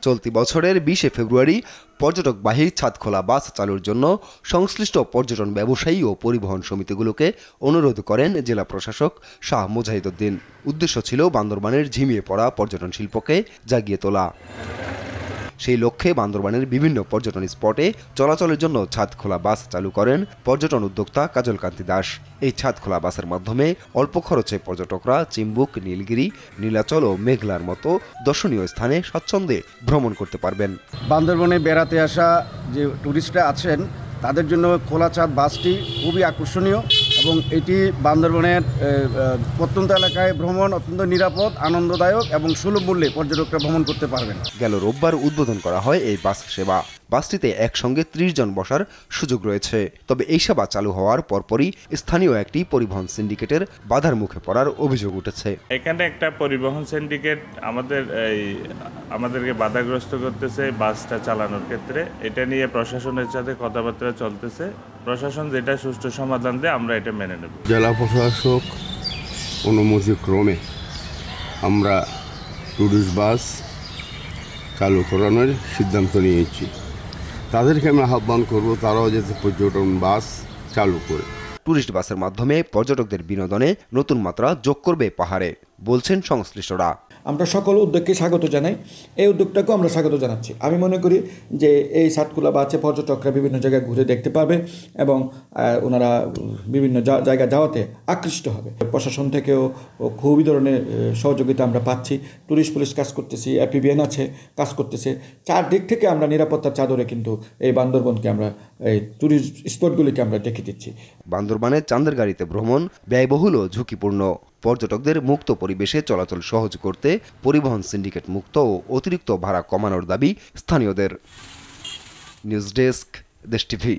চলতি বছরের 20 ফেব্রুয়ারি পর্যটকবাহী ছাদখোলা বাস চালুর জন্য সংশ্লিষ্ট পর্যটন ব্যবসায়ী ও পরিবহন সমিতিগুলোকে অনুরোধ করেন জেলা প্রশাসক শাহ মুজাহিদউদ্দিন। উদ্দেশ্য ছিল বান্দরবানের ঝিমিয়ে পড়া পর্যটন শিল্পকে জাগিয়ে তোলা। সেই লক্ষ্যে বান্দরবানের বিভিন্ন পর্যটন স্পটে চলাচলের জন্য ছাদখোলা বাস চালু করেন পর্যটন উদ্যোক্তা কাজল কান্তি দাস। এই ছাদখোলা বাসের মাধ্যমে অল্প খরচে পর্যটকরা চিম্বুক, নীলগিরি, নীলাচল ও মেঘলার মতো দর্শনীয় স্থানে স্বচ্ছন্দে ভ্রমণ করতে পারবেন। বান্দরবনে বেড়াতে আসা যে টুরিস্টরা আছেন তাদের জন্য খোলা ছাদ বাসটি খুবই আকর্ষণীয় এবং এটি বান্দরবনের প্রত্যন্ত এলাকায় ভ্রমণ অত্যন্ত নিরাপদ, আনন্দদায়ক এবং সুলভ মূল্যে পর্যটকরা ভ্রমণ করতে পারবেন। গেল রোববার উদ্বোধন করা হয় এই বাস সেবা। বাসটিতে একসঙ্গে 30 জন বসার সুযোগ রয়েছে। তবে এই সেবা চালু হওয়ার পরপরই স্থানীয় একটি পরিবহন সিন্ডিকেটের বাধার মুখে পড়ার অভিযোগ উঠেছে। এখানে একটা পরিবহন সিন্ডিকেট আমাদেরকে বাধাগ্রস্ত করতেছে বাসটা চালানোর ক্ষেত্রে। এটা নিয়ে প্রশাসনের সাথে কথাবার্তা চলতেছে। প্রশাসন যেটা সুষ্ঠু সমাধান দেয় আমরা এটা মেনে নেব। জেলা প্রশাসক অনুমতিক্রমে আমরা টুরিস্ট বাস চালু করানোর সিদ্ধান্ত নিয়েছি। তাদেরকে আমি আহ্বান করব তারাও যাতে পর্যটন বাস চালু করে। টুরিস্ট বাসের মাধ্যমে পর্যটকদের বিনোদনে নতুন মাত্রা যোগ করবে পাহাড়ে, বলছেন সংশ্লিষ্টরা। আমরা সকল উদ্যোগকে স্বাগত জানাই। এই উদ্যোগটাকেও আমরা স্বাগত জানাচ্ছি। আমি মনে করি যে এই ছাদখোলা বাসে পর্যটকরা বিভিন্ন জায়গায় ঘুরে দেখতে পাবে এবং ওনারা বিভিন্ন জায়গায় যাওয়াতে আকৃষ্ট হবে। প্রশাসন থেকেও খুবই ধরনের সহযোগিতা আমরা পাচ্ছি। টুরিস্ট পুলিশ কাজ করতেছি, এপিবিএন আছে কাজ করতেছে। চারদিক থেকে আমরা নিরাপত্তার চাদরে কিন্তু এই বান্দরবনকে আমরা এই টুরিস্ট স্পটগুলিকে আমরা দেখে দিচ্ছি। বান্দরবানের চাঁদের গাড়িতে ভ্রমণ ব্যয়বহুল ও ঝুঁকিপূর্ণ। পর্যটকদের মুক্ত পরিবেশে চলাচল সহজ করতে পরিবহন সিন্ডিকেট মুক্ত ও অতিরিক্ত ভাড়া কমানোর দাবি স্থানীয়দের। নিউজ ডেস্ক, দেশ টিভি।